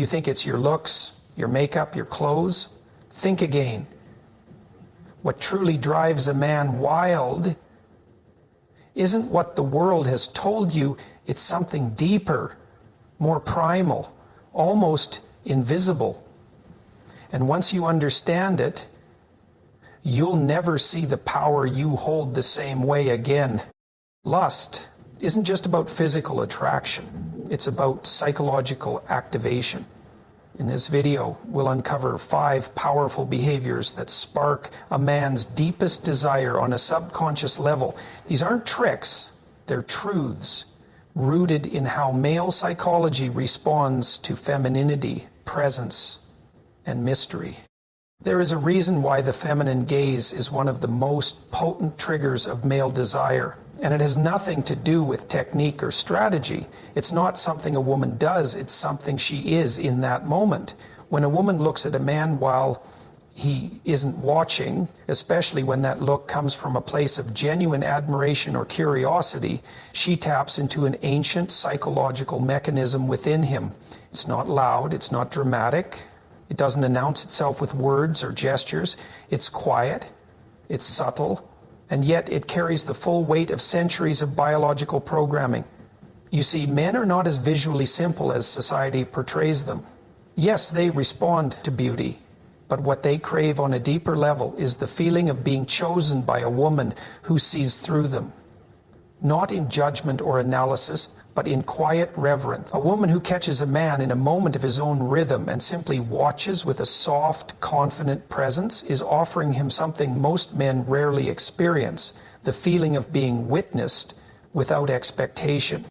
think it's your looks, your makeup, your clothes? Think again. What truly drives a man wild isn't what the world has told you. It's something deeper, more primal, almost invisible. And once you understand it, you'll never see the power you hold the same way again. Lust isn't just about physical attraction. It's about psychological activation. In this video, we'll uncover 5 powerful behaviors that spark a man's deepest desire on a subconscious level. These aren't tricks, they're truths, rooted in how male psychology responds to femininity, presence, and mystery. There is a reason why the feminine gaze is one of the most potent triggers of male desire, and it has nothing to do with technique or strategy. It's not something a woman does, it's something she is in that moment. When a woman looks at a man while he isn't watching, especially when that look comes from a place of genuine admiration or curiosity, she taps into an ancient psychological mechanism within him. It's not loud, it's not dramatic. It doesn't announce itself with words or gestures. It's quiet, it's subtle, and yet it carries the full weight of centuries of biological programming. You see, men are not as visually simple as society portrays them. Yes, they respond to beauty, but what they crave on a deeper level is the feeling of being chosen by a woman who sees through them. Not in judgment or analysis, but in quiet reverence. A woman who catches a man in a moment of his own rhythm and simply watches with a soft, confident presence is offering him something most men rarely experience, the feeling of being witnessed without expectation.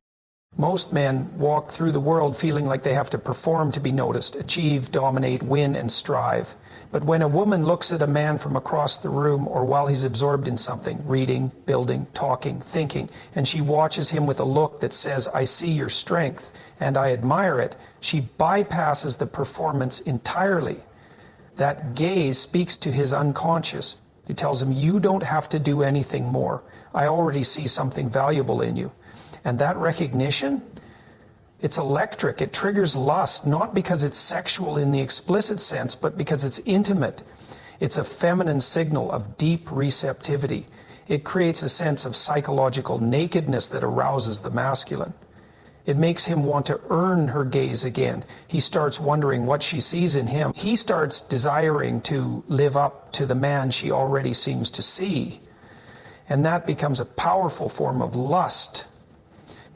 Most men walk through the world feeling like they have to perform to be noticed, achieve, dominate, win, and strive. But when a woman looks at a man from across the room or while he's absorbed in something, reading, building, talking, thinking, and she watches him with a look that says, "I see your strength and I admire it," she bypasses the performance entirely. That gaze speaks to his unconscious. It tells him, "You don't have to do anything more. I already see something valuable in you." And that recognition, it's electric. It triggers lust, not because it's sexual in the explicit sense, but because it's intimate. It's a feminine signal of deep receptivity. It creates a sense of psychological nakedness that arouses the masculine. It makes him want to earn her gaze again. He starts wondering what she sees in him. He starts desiring to live up to the man she already seems to see. And that becomes a powerful form of lust.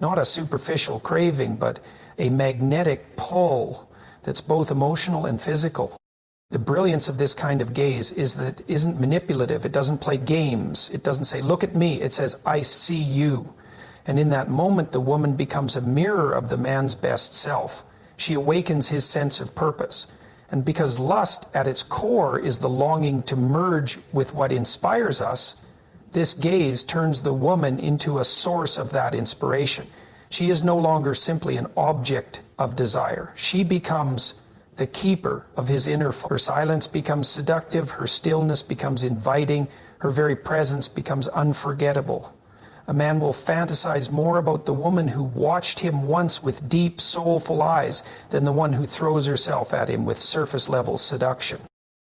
Not a superficial craving, but a magnetic pull that's both emotional and physical. The brilliance of this kind of gaze is that it isn't manipulative. It doesn't play games. It doesn't say, "Look at me." It says, "I see you." And in that moment, the woman becomes a mirror of the man's best self. She awakens his sense of purpose. And because lust at its core is the longing to merge with what inspires us, this gaze turns the woman into a source of that inspiration. She is no longer simply an object of desire. She becomes the keeper of his inner. Her silence becomes seductive, her stillness becomes inviting, her very presence becomes unforgettable. A man will fantasize more about the woman who watched him once with deep, soulful eyes than the one who throws herself at him with surface-level seduction.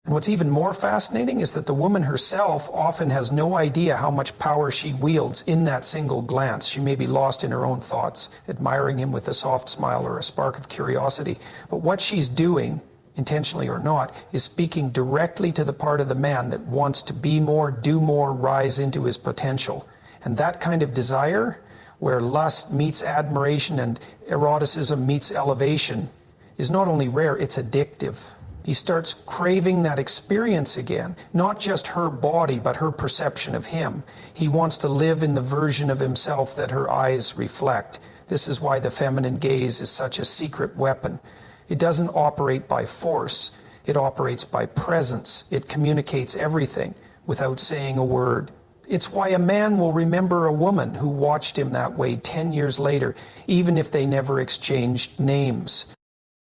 And what's even more fascinating is that the woman herself often has no idea how much power she wields in that single glance. She may be lost in her own thoughts, admiring him with a soft smile or a spark of curiosity. But what she's doing, intentionally or not, is speaking directly to the part of the man that wants to be more, do more, rise into his potential. And that kind of desire, where lust meets admiration and eroticism meets elevation, is not only rare, it's addictive. He starts craving that experience again, not just her body, but her perception of him. He wants to live in the version of himself that her eyes reflect. This is why the feminine gaze is such a secret weapon. It doesn't operate by force. It operates by presence. It communicates everything without saying a word. It's why a man will remember a woman who watched him that way 10 years later, even if they never exchanged names.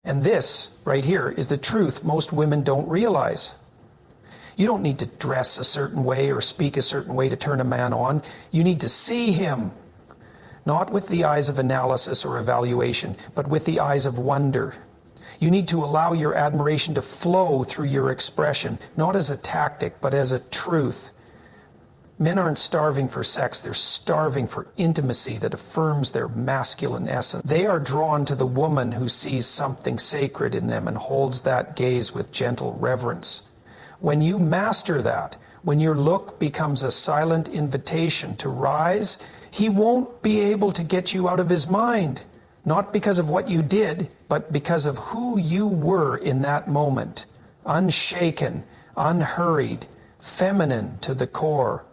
And this, right here, is the truth most women don't realize. You don't need to dress a certain way or speak a certain way to turn a man on. You need to see him, not with the eyes of analysis or evaluation, but with the eyes of wonder. You need to allow your admiration to flow through your expression, not as a tactic, but as a truth. Men aren't starving for sex, they're starving for intimacy that affirms their masculine essence. They are drawn to the woman who sees something sacred in them and holds that gaze with gentle reverence. When you master that, when your look becomes a silent invitation to rise, he won't be able to get you out of his mind. Not because of what you did, but because of who you were in that moment. Unshaken, unhurried, feminine to the core.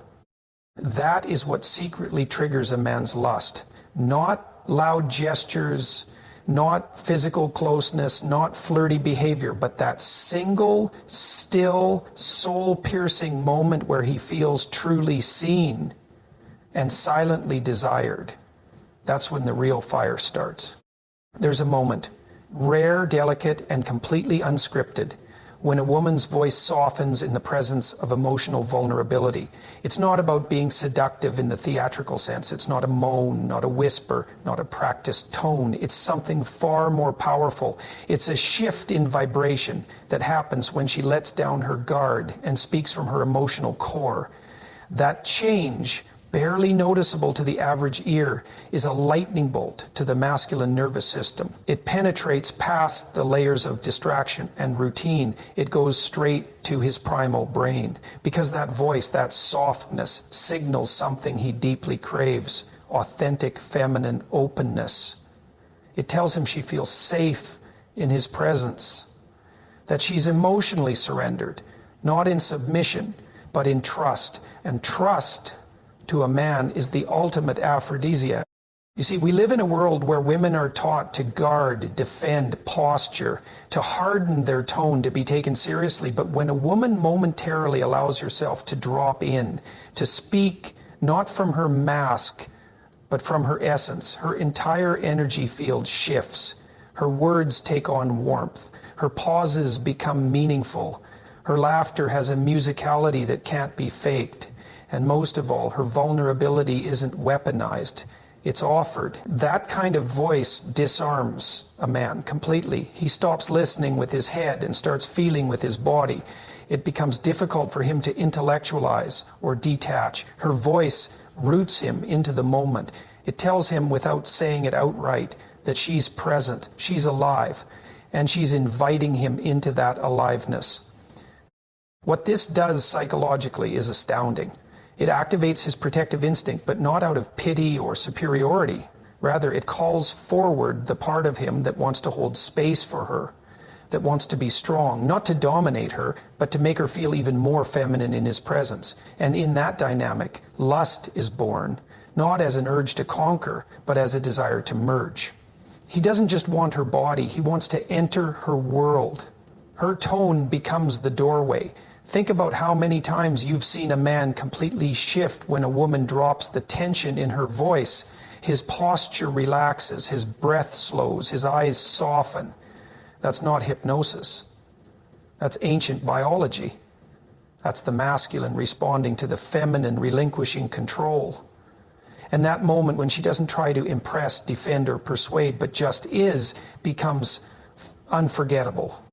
That is what secretly triggers a man's lust. Not loud gestures, not physical closeness, not flirty behavior, but that single, still, soul-piercing moment where he feels truly seen and silently desired. That's when the real fire starts. There's a moment, rare, delicate, and completely unscripted, when a woman's voice softens in the presence of emotional vulnerability. It's not about being seductive in the theatrical sense. It's not a moan, not a whisper, not a practiced tone. It's something far more powerful. It's a shift in vibration that happens when she lets down her guard and speaks from her emotional core. That change, barely noticeable to the average ear, is a lightning bolt to the masculine nervous system. It penetrates past the layers of distraction and routine. It goes straight to his primal brain, because that voice, that softness, signals something he deeply craves: authentic feminine openness. It tells him she feels safe in his presence, that she's emotionally surrendered, not in submission, but in trust. And trust to a man is the ultimate aphrodisiac. You see, we live in a world where women are taught to guard, defend, posture, to harden their tone to be taken seriously. But when a woman momentarily allows herself to drop in, to speak not from her mask, but from her essence, her entire energy field shifts. Her words take on warmth. Her pauses become meaningful. Her laughter has a musicality that can't be faked. And most of all, her vulnerability isn't weaponized. It's offered. That kind of voice disarms a man completely. He stops listening with his head and starts feeling with his body. It becomes difficult for him to intellectualize or detach. Her voice roots him into the moment. It tells him, without saying it outright, that she's present, she's alive, and she's inviting him into that aliveness. What this does psychologically is astounding. It activates his protective instinct, but not out of pity or superiority. Rather, it calls forward the part of him that wants to hold space for her, that wants to be strong, not to dominate her, but to make her feel even more feminine in his presence. And in that dynamic, lust is born, not as an urge to conquer, but as a desire to merge. He doesn't just want her body, he wants to enter her world. Her tone becomes the doorway. Think about how many times you've seen a man completely shift when a woman drops the tension in her voice. His posture relaxes, his breath slows, his eyes soften. That's not hypnosis. That's ancient biology. That's the masculine responding to the feminine relinquishing control. And that moment when she doesn't try to impress, defend, or persuade, but just is, becomes unforgettable.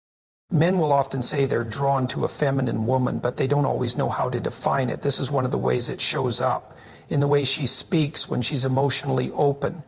Men will often say they're drawn to a feminine woman, but they don't always know how to define it. This is one of the ways it shows up, in the way she speaks when she's emotionally open,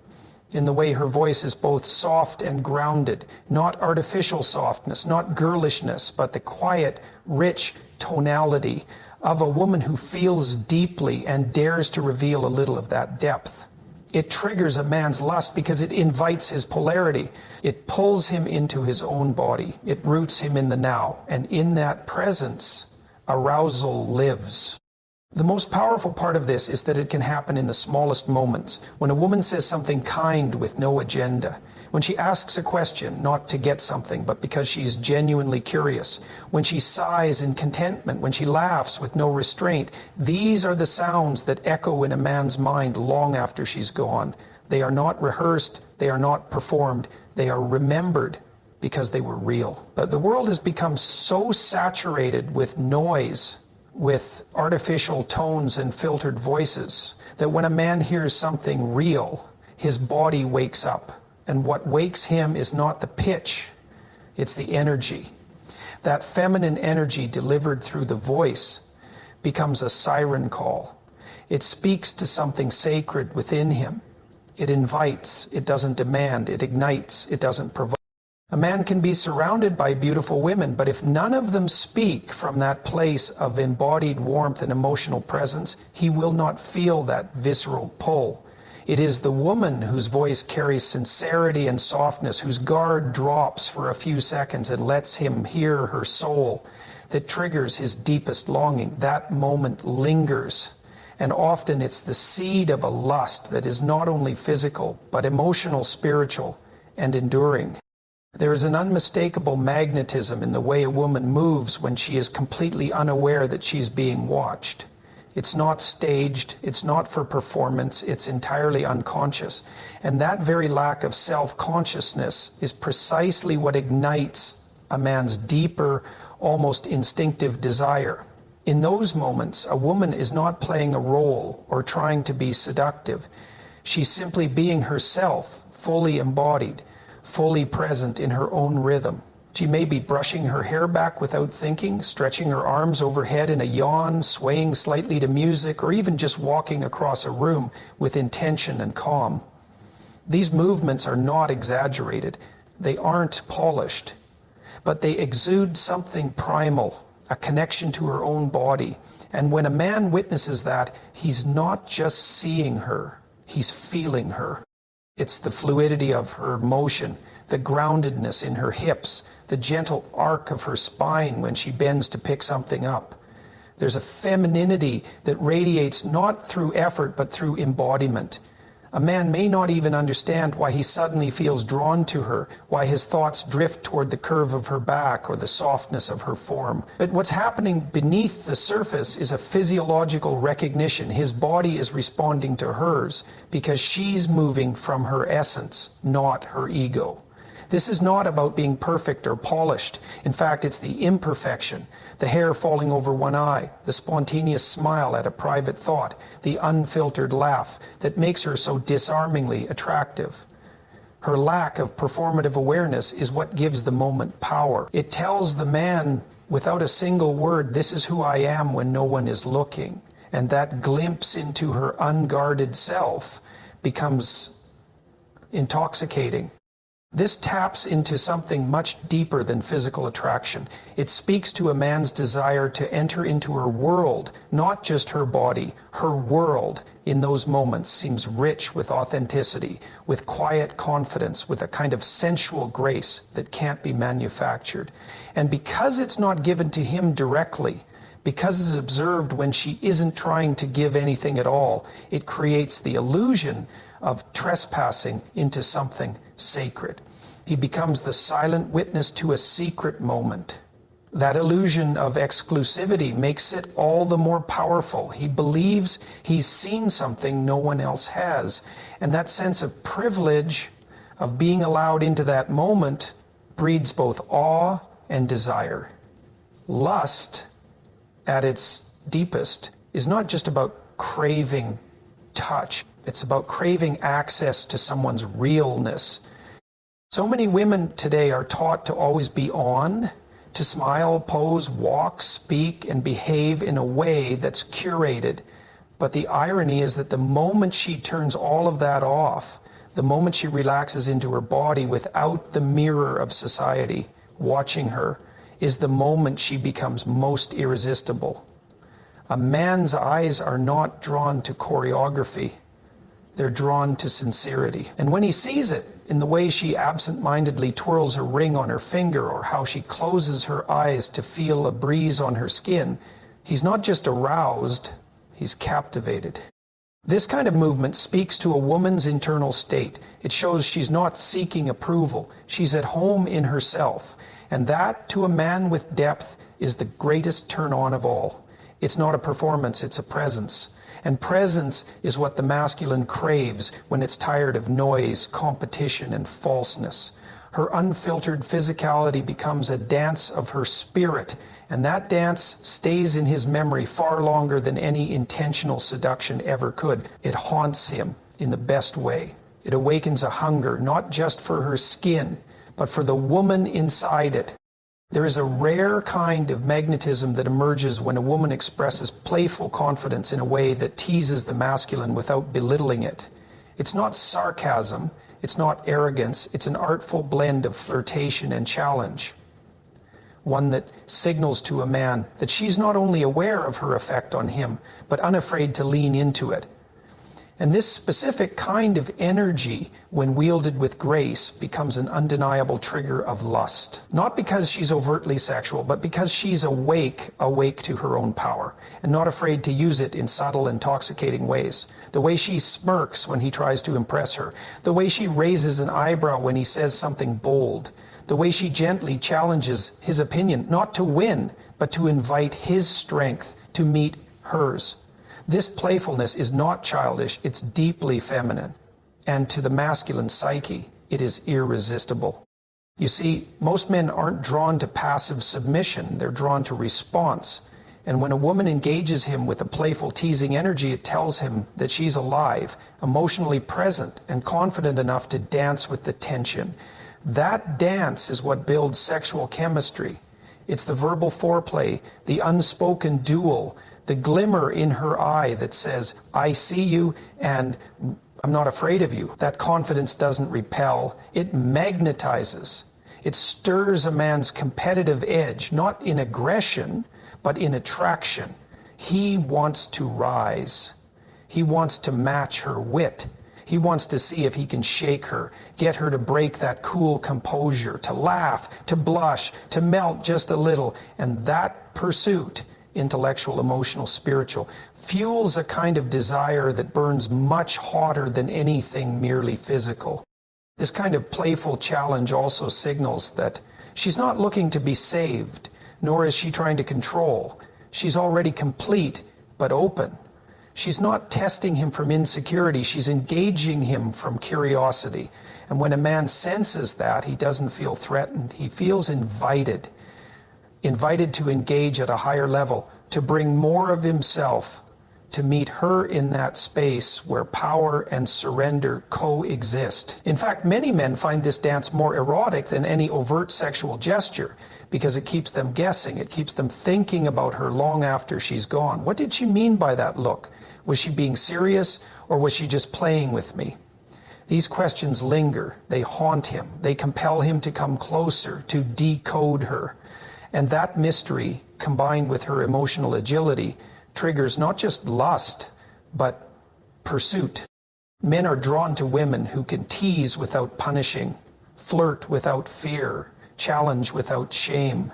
in the way her voice is both soft and grounded, not artificial softness, not girlishness, but the quiet, rich tonality of a woman who feels deeply and dares to reveal a little of that depth. It triggers a man's lust because it invites his polarity. It pulls him into his own body. It roots him in the now. And in that presence, arousal lives. The most powerful part of this is that it can happen in the smallest moments. When a woman says something kind with no agenda. When she asks a question, not to get something, but because she's genuinely curious. When she sighs in contentment, when she laughs with no restraint. These are the sounds that echo in a man's mind long after she's gone. They are not rehearsed, they are not performed, they are remembered because they were real. But the world has become so saturated with noise, with artificial tones and filtered voices, that when a man hears something real, his body wakes up. And what wakes him is not the pitch, It's the energy. That feminine energy delivered through the voice becomes a siren call. It speaks to something sacred within him. It invites, it doesn't demand, it ignites, it doesn't provoke. A man can be surrounded by beautiful women, but if none of them speak from that place of embodied warmth and emotional presence, he will not feel that visceral pull. It is the woman whose voice carries sincerity and softness, whose guard drops for a few seconds and lets him hear her soul, that triggers his deepest longing. That moment lingers. And often it's the seed of a lust that is not only physical, but emotional, spiritual, and enduring. There is an unmistakable magnetism in the way a woman moves when she is completely unaware that she's being watched. It's not staged, it's not for performance, it's entirely unconscious. And that very lack of self-consciousness is precisely what ignites a man's deeper, almost instinctive desire. In those moments, a woman is not playing a role or trying to be seductive. She's simply being herself, fully embodied, fully present in her own rhythm. She may be brushing her hair back without thinking, stretching her arms overhead in a yawn, swaying slightly to music, or even just walking across a room with intention and calm. These movements are not exaggerated. They aren't polished, but they exude something primal, a connection to her own body. And when a man witnesses that, he's not just seeing her, he's feeling her. It's the fluidity of her motion, the groundedness in her hips, the gentle arc of her spine when she bends to pick something up. There's a femininity that radiates not through effort but through embodiment. A man may not even understand why he suddenly feels drawn to her, why his thoughts drift toward the curve of her back or the softness of her form. But what's happening beneath the surface is a physiological recognition. His body is responding to hers because she's moving from her essence, not her ego. This is not about being perfect or polished. In fact, it's the imperfection, the hair falling over one eye, the spontaneous smile at a private thought, the unfiltered laugh that makes her so disarmingly attractive. Her lack of performative awareness is what gives the moment power. It tells the man without a single word, this is who I am when no one is looking. And that glimpse into her unguarded self becomes intoxicating. This taps into something much deeper than physical attraction. It speaks to a man's desire to enter into her world, not just her body. Her world in those moments seems rich with authenticity, with quiet confidence, with a kind of sensual grace that can't be manufactured. And because it's not given to him directly, because it's observed when she isn't trying to give anything at all, it creates the illusion of trespassing into something sacred. He becomes the silent witness to a secret moment. That illusion of exclusivity makes it all the more powerful. He believes he's seen something no one else has. And that sense of privilege, of being allowed into that moment, breeds both awe and desire. Lust, at its deepest, is not just about craving touch. It's about craving access to someone's realness. So many women today are taught to always be on, to smile, pose, walk, speak, and behave in a way that's curated. But the irony is that the moment she turns all of that off, the moment she relaxes into her body without the mirror of society watching her, is the moment she becomes most irresistible. A man's eyes are not drawn to choreography. They're drawn to sincerity. And when he sees it, in the way she absent-mindedly twirls her ring on her finger or how she closes her eyes to feel a breeze on her skin, he's not just aroused, he's captivated. This kind of movement speaks to a woman's internal state. It shows she's not seeking approval. She's at home in herself. And that, to a man with depth, is the greatest turn-on of all. It's not a performance, it's a presence. And presence is what the masculine craves when it's tired of noise, competition, and falseness. Her unfiltered physicality becomes a dance of her spirit, and that dance stays in his memory far longer than any intentional seduction ever could. It haunts him in the best way. It awakens a hunger, not just for her skin, but for the woman inside it. There is a rare kind of magnetism that emerges when a woman expresses playful confidence in a way that teases the masculine without belittling it. It's not sarcasm, it's not arrogance, it's an artful blend of flirtation and challenge. One that signals to a man that she's not only aware of her effect on him, but unafraid to lean into it. And this specific kind of energy, when wielded with grace, becomes an undeniable trigger of lust. Not because she's overtly sexual, but because she's awake to her own power, and not afraid to use it in subtle, intoxicating ways. The way she smirks when he tries to impress her, the way she raises an eyebrow when he says something bold, the way she gently challenges his opinion, not to win, but to invite his strength to meet hers. This playfulness is not childish, it's deeply feminine. And to the masculine psyche, it is irresistible. You see, most men aren't drawn to passive submission, they're drawn to response. And when a woman engages him with a playful, teasing energy, it tells him that she's alive, emotionally present, and confident enough to dance with the tension. That dance is what builds sexual chemistry. It's the verbal foreplay, the unspoken duel, the glimmer in her eye that says, I see you and I'm not afraid of you. That confidence doesn't repel, it magnetizes. It stirs a man's competitive edge, not in aggression, but in attraction. He wants to rise. He wants to match her wit. He wants to see if he can shake her, get her to break that cool composure, to laugh, to blush, to melt just a little. And that pursuit, intellectual, emotional, spiritual, fuels a kind of desire that burns much hotter than anything merely physical. This kind of playful challenge also signals that she's not looking to be saved, nor is she trying to control. She's already complete, but open. She's not testing him from insecurity, she's engaging him from curiosity. And when a man senses that, he doesn't feel threatened, he feels invited. Invited to engage at a higher level, to bring more of himself, to meet her in that space where power and surrender coexist. In fact, many men find this dance more erotic than any overt sexual gesture, because it keeps them guessing, it keeps them thinking about her long after she's gone. What did she mean by that look? Was she being serious, or was she just playing with me? These questions linger, they haunt him, they compel him to come closer, to decode her. And that mystery, combined with her emotional agility, triggers not just lust, but pursuit. Men are drawn to women who can tease without punishing, flirt without fear, challenge without shame.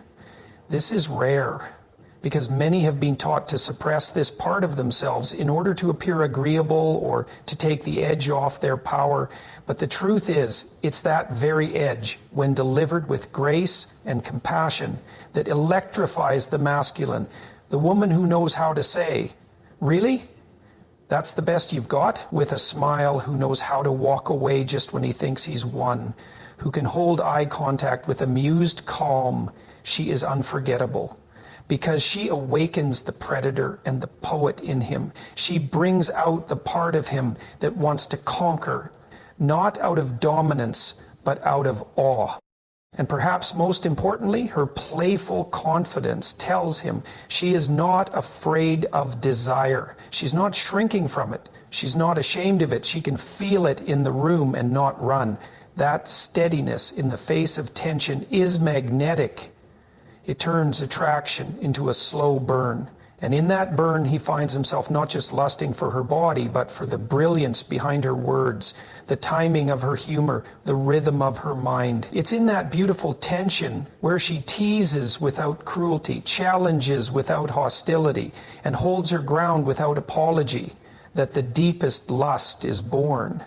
This is rare, because many have been taught to suppress this part of themselves in order to appear agreeable or to take the edge off their power. But the truth is, it's that very edge, when delivered with grace and compassion, that electrifies the masculine, the woman who knows how to say, "Really? That's the best you've got?" with a smile, who knows how to walk away just when he thinks he's won, who can hold eye contact with amused calm. She is unforgettable. Because she awakens the predator and the poet in him. She brings out the part of him that wants to conquer, not out of dominance, but out of awe. And perhaps most importantly, her playful confidence tells him she is not afraid of desire. She's not shrinking from it. She's not ashamed of it. She can feel it in the room and not run. That steadiness in the face of tension is magnetic. It turns attraction into a slow burn. And in that burn, he finds himself not just lusting for her body, but for the brilliance behind her words, the timing of her humor, the rhythm of her mind. It's in that beautiful tension where she teases without cruelty, challenges without hostility, and holds her ground without apology, that the deepest lust is born.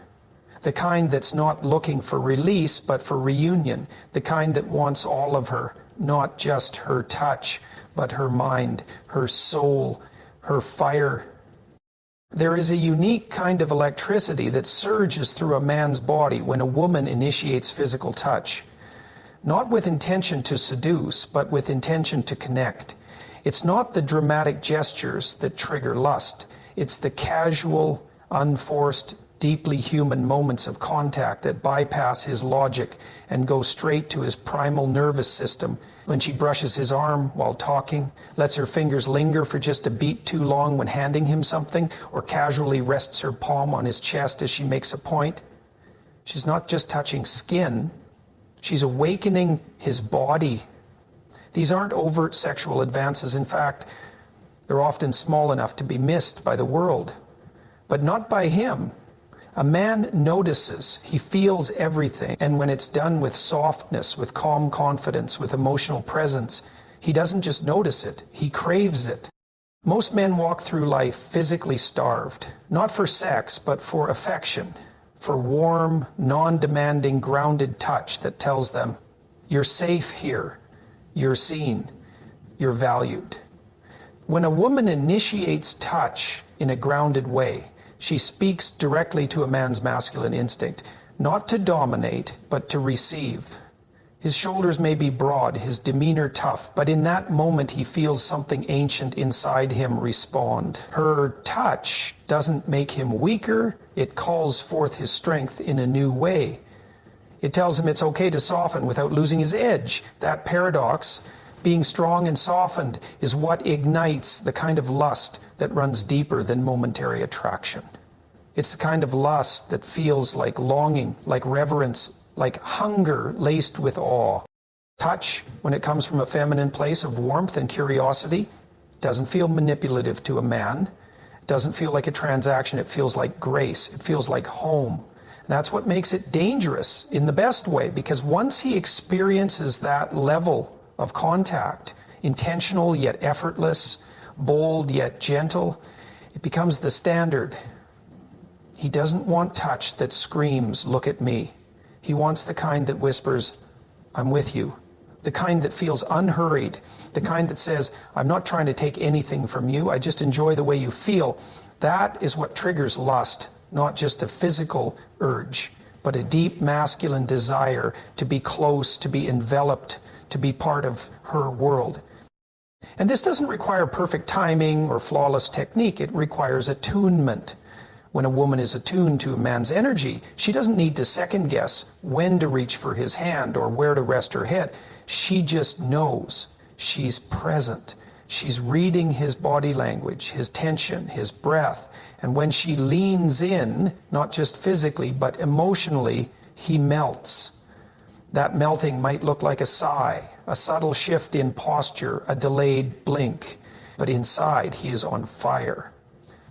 The kind that's not looking for release, but for reunion. The kind that wants all of her. Not just her touch, but her mind, her soul, her fire. There is a unique kind of electricity that surges through a man's body when a woman initiates physical touch. Not with intention to seduce, but with intention to connect. It's not the dramatic gestures that trigger lust. It's the casual, unforced, deeply human moments of contact that bypass his logic and go straight to his primal nervous system. When she brushes his arm while talking, lets her fingers linger for just a beat too long when handing him something, or casually rests her palm on his chest as she makes a point. She's not just touching skin, she's awakening his body. These aren't overt sexual advances. In fact, they're often small enough to be missed by the world, but not by him. A man notices, he feels everything, and when it's done with softness, with calm confidence, with emotional presence, he doesn't just notice it, he craves it. Most men walk through life physically starved, not for sex, but for affection, for warm, non-demanding, grounded touch that tells them, you're safe here, you're seen, you're valued. When a woman initiates touch in a grounded way, she speaks directly to a man's masculine instinct, not to dominate, but to receive. His shoulders may be broad, his demeanor tough, but in that moment he feels something ancient inside him respond. Her touch doesn't make him weaker, it calls forth his strength in a new way. It tells him it's okay to soften without losing his edge. That paradox, being strong and softened, is what ignites the kind of lust that runs deeper than momentary attraction. It's the kind of lust that feels like longing, like reverence, like hunger laced with awe. Touch, when it comes from a feminine place of warmth and curiosity, doesn't feel manipulative to a man. It doesn't feel like a transaction. It feels like grace. It feels like home. And that's what makes it dangerous in the best way, because once he experiences that level of contact, intentional yet effortless, bold yet gentle, it becomes the standard. He doesn't want touch that screams, look at me. He wants the kind that whispers, I'm with you. The kind that feels unhurried. The kind that says, I'm not trying to take anything from you. I just enjoy the way you feel. That is what triggers lust, not just a physical urge, but a deep masculine desire to be close, to be enveloped, to be part of her world. And this doesn't require perfect timing or flawless technique. It requires attunement. When a woman is attuned to a man's energy, she doesn't need to second guess when to reach for his hand or where to rest her head. She just knows. She's present. She's reading his body language, his tension, his breath. And when she leans in, not just physically, but emotionally, he melts. That melting might look like a sigh, a subtle shift in posture, a delayed blink. But inside, he is on fire.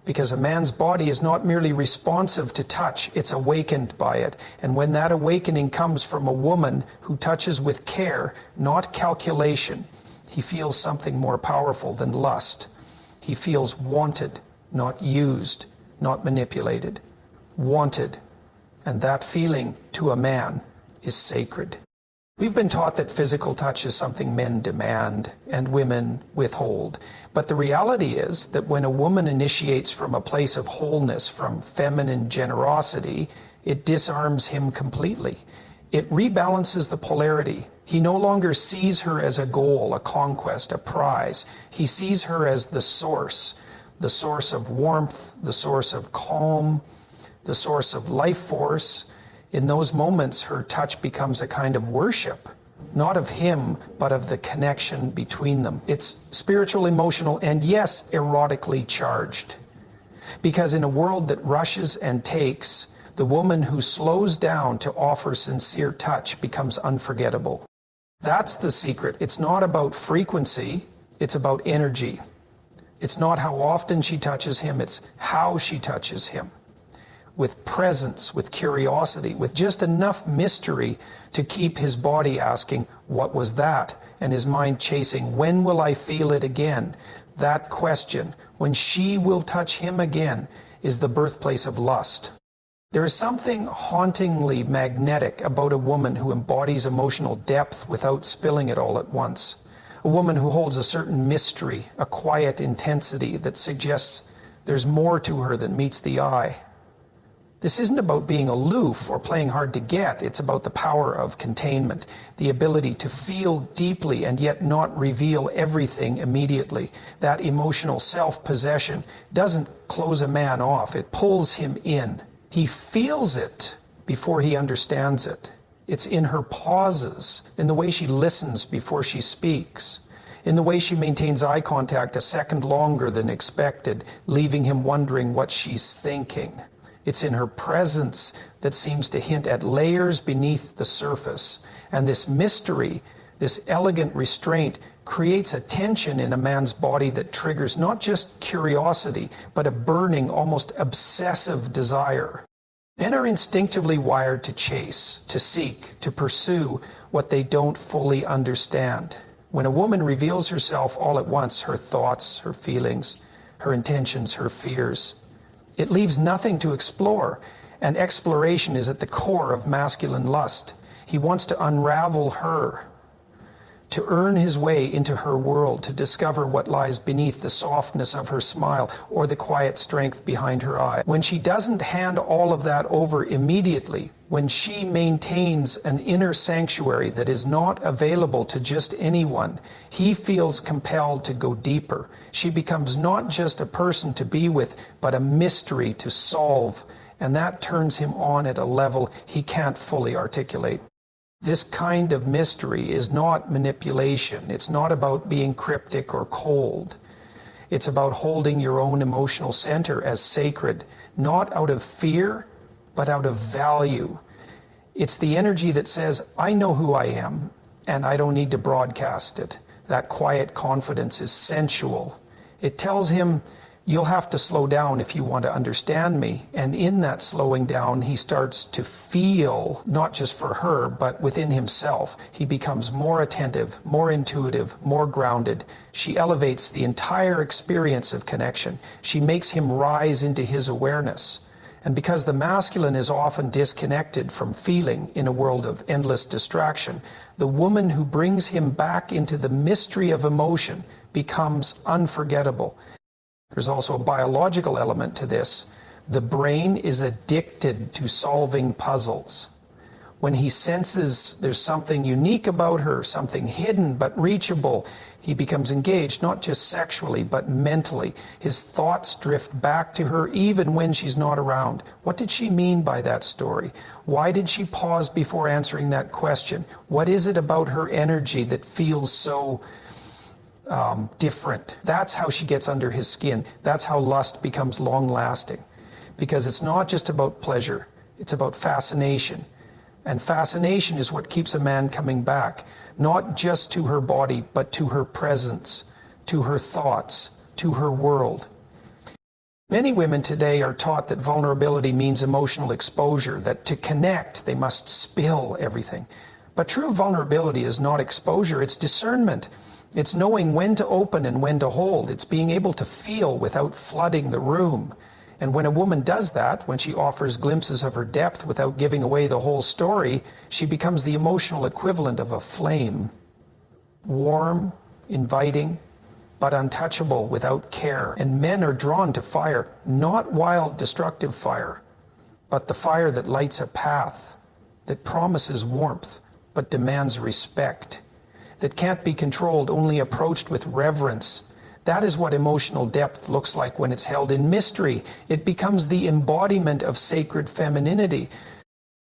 Because a man's body is not merely responsive to touch, it's awakened by it. And when that awakening comes from a woman who touches with care, not calculation, he feels something more powerful than lust. He feels wanted, not used, not manipulated. Wanted. And that feeling, to a man, is sacred. We've been taught that physical touch is something men demand and women withhold. But the reality is that when a woman initiates from a place of wholeness, from feminine generosity, it disarms him completely. It rebalances the polarity. He no longer sees her as a goal, a conquest, a prize. He sees her as the source of warmth, the source of calm, the source of life force. In those moments, her touch becomes a kind of worship, not of him, but of the connection between them. It's spiritual, emotional, and yes, erotically charged. Because in a world that rushes and takes, the woman who slows down to offer sincere touch becomes unforgettable. That's the secret. It's not about frequency, it's about energy. It's not how often she touches him, it's how she touches him. With presence, with curiosity, with just enough mystery to keep his body asking, what was that? And his mind chasing, when will I feel it again? That question, when she will touch him again, is the birthplace of lust. There is something hauntingly magnetic about a woman who embodies emotional depth without spilling it all at once. A woman who holds a certain mystery, a quiet intensity that suggests there's more to her than meets the eye. This isn't about being aloof or playing hard to get. It's about the power of containment, the ability to feel deeply and yet not reveal everything immediately. That emotional self-possession doesn't close a man off. It pulls him in. He feels it before he understands it. It's in her pauses, in the way she listens before she speaks, in the way she maintains eye contact a second longer than expected, leaving him wondering what she's thinking. It's in her presence that seems to hint at layers beneath the surface. And this mystery, this elegant restraint, creates a tension in a man's body that triggers not just curiosity, but a burning, almost obsessive desire. Men are instinctively wired to chase, to seek, to pursue what they don't fully understand. When a woman reveals herself all at once, her thoughts, her feelings, her intentions, her fears, it leaves nothing to explore, and exploration is at the core of masculine lust. He wants to unravel her, to earn his way into her world, to discover what lies beneath the softness of her smile or the quiet strength behind her eye. When she doesn't hand all of that over immediately, when she maintains an inner sanctuary that is not available to just anyone, he feels compelled to go deeper. She becomes not just a person to be with, but a mystery to solve, and that turns him on at a level he can't fully articulate. This kind of mystery is not manipulation. It's not about being cryptic or cold. It's about holding your own emotional center as sacred, not out of fear, but out of value. It's the energy that says, I know who I am, and I don't need to broadcast it. That quiet confidence is sensual. It tells him, you'll have to slow down if you want to understand me. And in that slowing down, he starts to feel, not just for her, but within himself. He becomes more attentive, more intuitive, more grounded. She elevates the entire experience of connection. She makes him rise into his awareness. And because the masculine is often disconnected from feeling in a world of endless distraction, the woman who brings him back into the mystery of emotion becomes unforgettable. There's also a biological element to this. The brain is addicted to solving puzzles. When he senses there's something unique about her, something hidden but reachable, he becomes engaged, not just sexually, but mentally. His thoughts drift back to her even when she's not around. What did she mean by that story? Why did she pause before answering that question? What is it about her energy that feels so different? That's how she gets under his skin. That's how lust becomes long-lasting. Because it's not just about pleasure, it's about fascination. And fascination is what keeps a man coming back, not just to her body, but to her presence, to her thoughts, to her world. Many women today are taught that vulnerability means emotional exposure, that to connect, they must spill everything. But true vulnerability is not exposure, it's discernment. It's knowing when to open and when to hold. It's being able to feel without flooding the room. And when a woman does that, when she offers glimpses of her depth without giving away the whole story, she becomes the emotional equivalent of a flame. Warm, inviting, but untouchable without care. And men are drawn to fire, not wild, destructive fire, but the fire that lights a path, that promises warmth, but demands respect, that can't be controlled, only approached with reverence. That is what emotional depth looks like when it's held in mystery. It becomes the embodiment of sacred femininity.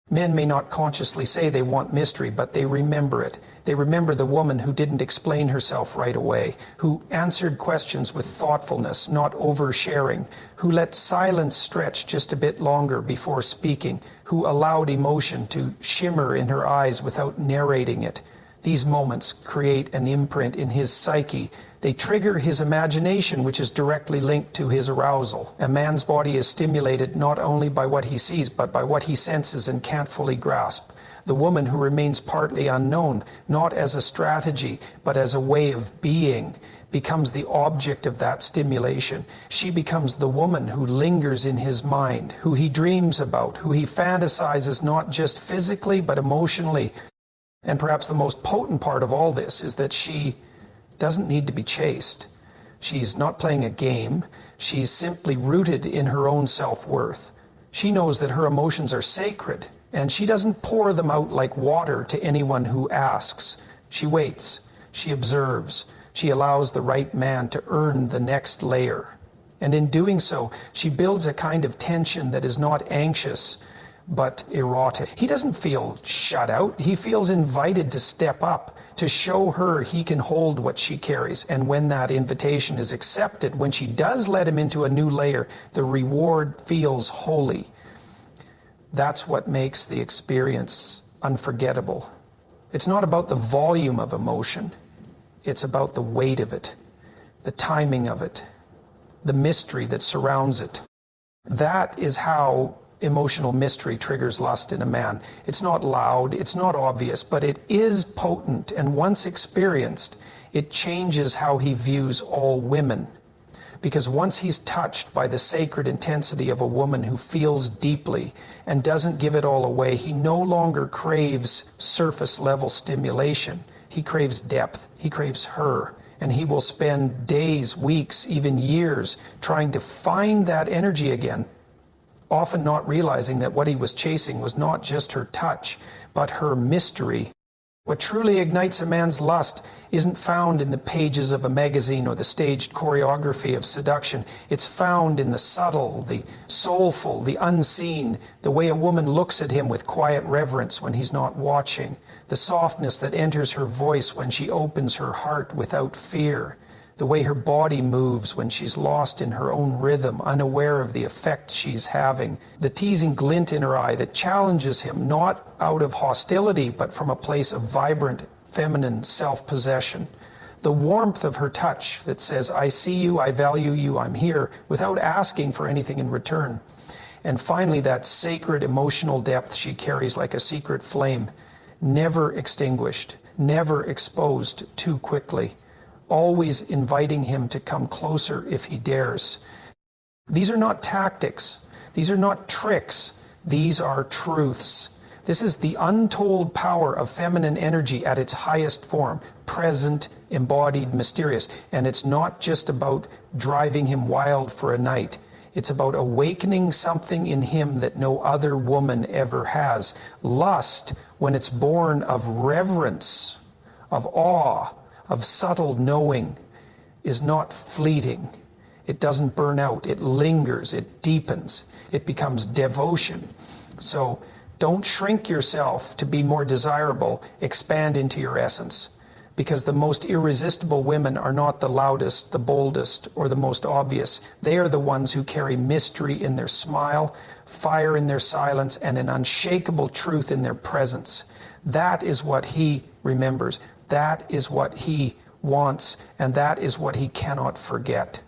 Men may not consciously say they want mystery, but they remember it. They remember the woman who didn't explain herself right away, who answered questions with thoughtfulness, not oversharing, who let silence stretch just a bit longer before speaking, who allowed emotion to shimmer in her eyes without narrating it. These moments create an imprint in his psyche. They trigger his imagination, which is directly linked to his arousal. A man's body is stimulated not only by what he sees, but by what he senses and can't fully grasp. The woman who remains partly unknown, not as a strategy, but as a way of being, becomes the object of that stimulation. She becomes the woman who lingers in his mind, who he dreams about, who he fantasizes not just physically, but emotionally. And perhaps the most potent part of all this is that she doesn't need to be chased. She's not playing a game. She's simply rooted in her own self-worth. She knows that her emotions are sacred, and she doesn't pour them out like water to anyone who asks. She waits. She observes. She allows the right man to earn the next layer. And in doing so, she builds a kind of tension that is not anxious, but erotic. He doesn't feel shut out. He feels invited to step up, to show her he can hold what she carries. And when that invitation is accepted, when she does let him into a new layer, the reward feels holy. That's what makes the experience unforgettable. It's not about the volume of emotion. It's about the weight of it, the timing of it, the mystery that surrounds it. That is how emotional mystery triggers lust in a man. It's not loud, it's not obvious, but it is potent, and once experienced, it changes how he views all women. Because once he's touched by the sacred intensity of a woman who feels deeply and doesn't give it all away, he no longer craves surface level stimulation. He craves depth. He craves her. And he will spend days, weeks, even years trying to find that energy again, often not realizing that what he was chasing was not just her touch, but her mystery. What truly ignites a man's lust isn't found in the pages of a magazine or the staged choreography of seduction. It's found in the subtle, the soulful, the unseen, the way a woman looks at him with quiet reverence when he's not watching, the softness that enters her voice when she opens her heart without fear, the way her body moves when she's lost in her own rhythm, unaware of the effect she's having, the teasing glint in her eye that challenges him, not out of hostility, but from a place of vibrant, feminine self-possession, the warmth of her touch that says, I see you, I value you, I'm here, without asking for anything in return. And finally, that sacred emotional depth she carries like a secret flame, never extinguished, never exposed too quickly, always inviting him to come closer if he dares. These are not tactics. These are not tricks. These are truths. This is the untold power of feminine energy at its highest form, present, embodied, mysterious. And it's not just about driving him wild for a night. It's about awakening something in him that no other woman ever has. Lust, when it's born of reverence, of awe, of subtle knowing, is not fleeting. It doesn't burn out. It lingers. It deepens. It becomes devotion. So don't shrink yourself to be more desirable. Expand into your essence. Because the most irresistible women are not the loudest, the boldest, or the most obvious. They are the ones who carry mystery in their smile, fire in their silence, and an unshakable truth in their presence. That is what he remembers. That is what he wants, and that is what he cannot forget.